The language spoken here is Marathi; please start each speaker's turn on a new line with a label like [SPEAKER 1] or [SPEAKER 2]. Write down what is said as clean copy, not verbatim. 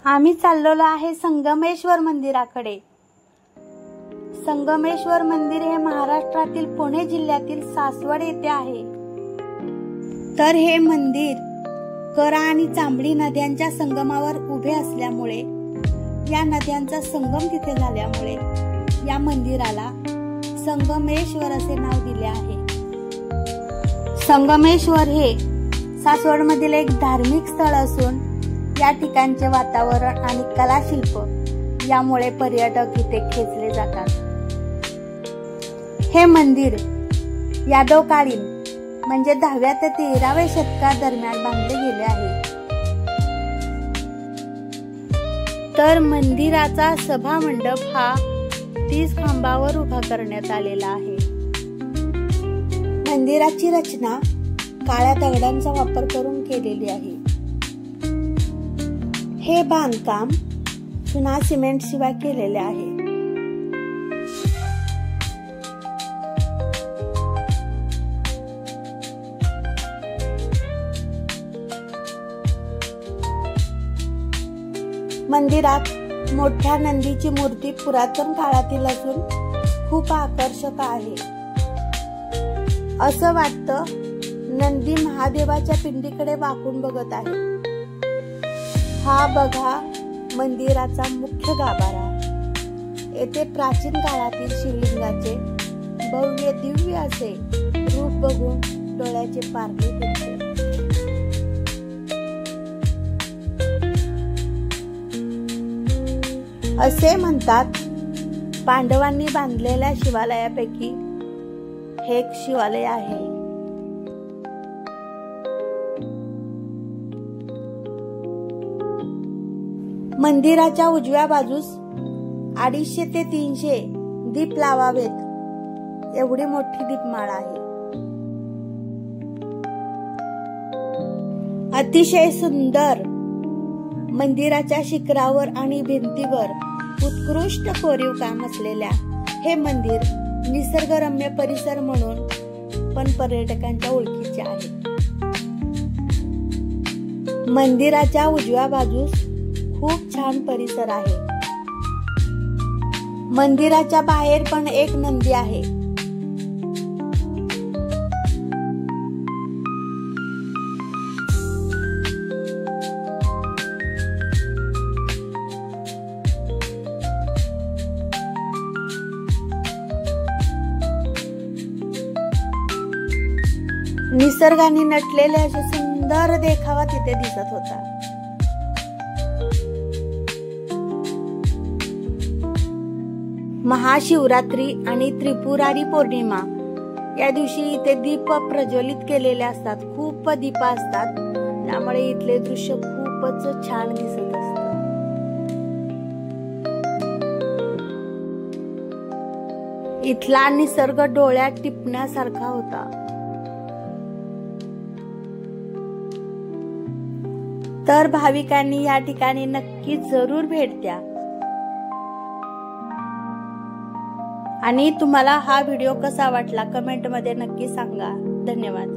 [SPEAKER 1] आम्ही चाललेलो आहे संगमेश्वर मंदिराकडे। संगमेश्वर मंदिर हे महाराष्ट्रातील पुणे जिल्ह्यातील सासवड येथे आहे। तर हे मंदिर करा आणि चांबडी नद्यांच्या संगमावर उभे असल्यामुळे, या नद्यांचा संगम तिथे झाल्यामुळे या मंदिराला संगमेश्वर असे नाव दिले आहे। संगमेश्वर हे सासवडमधील एक धार्मिक स्थळ असून या ठिकाणचे वातावरण आणि कलाशिल्प यामुळे पर्यटक इथे खेचले जातात। हे मंदिर यादवकालीन म्हणजे 10व्या ते 13व्या शतकादरम्यान बांधले गेले आहे। तर मंदिराचा सभा मंडप हा 30 खांबावर उभा करण्यात आलेला आहे। मंदिराची रचना काळ्या दगडांचा वापर करून केलेली आहे। हे बांधकाम चुना सिमेंट शिवाय केलेले आहे। मंदिरात मोठ्या नंदीची मूर्ती पुरातन काळातील असून खूप आकर्षक आहे। असं वाटतं नंदी महादेवाच्या पिंडीकडे वाकून बघत आहे। हा बघा मंदिराचा मुख्य गाभारा। येथे प्राचीन काळातील शिवलिंगाचे भव्य दिव्य असे रूप बघून डोळ्याचे पारणे फिरते। असे म्हणतात पांडवांनी बांधलेल्या शिवालयापैकी हे एक शिवालय आहे। मंदिराच्या उजव्या बाजूस 250 ते 300 दीप लावावेत एवढी मोठी दीपमाळा आहे। अतिशय सुंदर मंदिराच्या शिखरावर आणि भिंतीवर उत्कृष्ट कोरीव काम असलेल्या हे मंदिर निसर्गरम्य परिसर म्हणून पण पर्यटकांच्या ओळखीचे आहे। मंदिराच्या उजव्या बाजूस खूप छान परिसर आहे। मंदिराच्या बाहेर पण एक नंदी आहे। निसर्गाने नटलेले असे सुंदर देखावा तिथे दिसत होता। महाशिवरात्री आणि त्रिपुरारी पौर्णिमा या दिवशी इथे दीप प्रज्वलित केलेले असतात। खूप दीप असतात, त्यामुळे इथले दृश्य खूपच छान दिसत असतं। इथला निसर्ग डोळ्यात टिपण्यासारखा होता। तर भाविकांनी या ठिकाणी नक्की जरूर भेट द्या। आणि तुम्हाला हा व्हिडिओ कसा वाटला कमेंट मध्ये नक्की सांगा। धन्यवाद।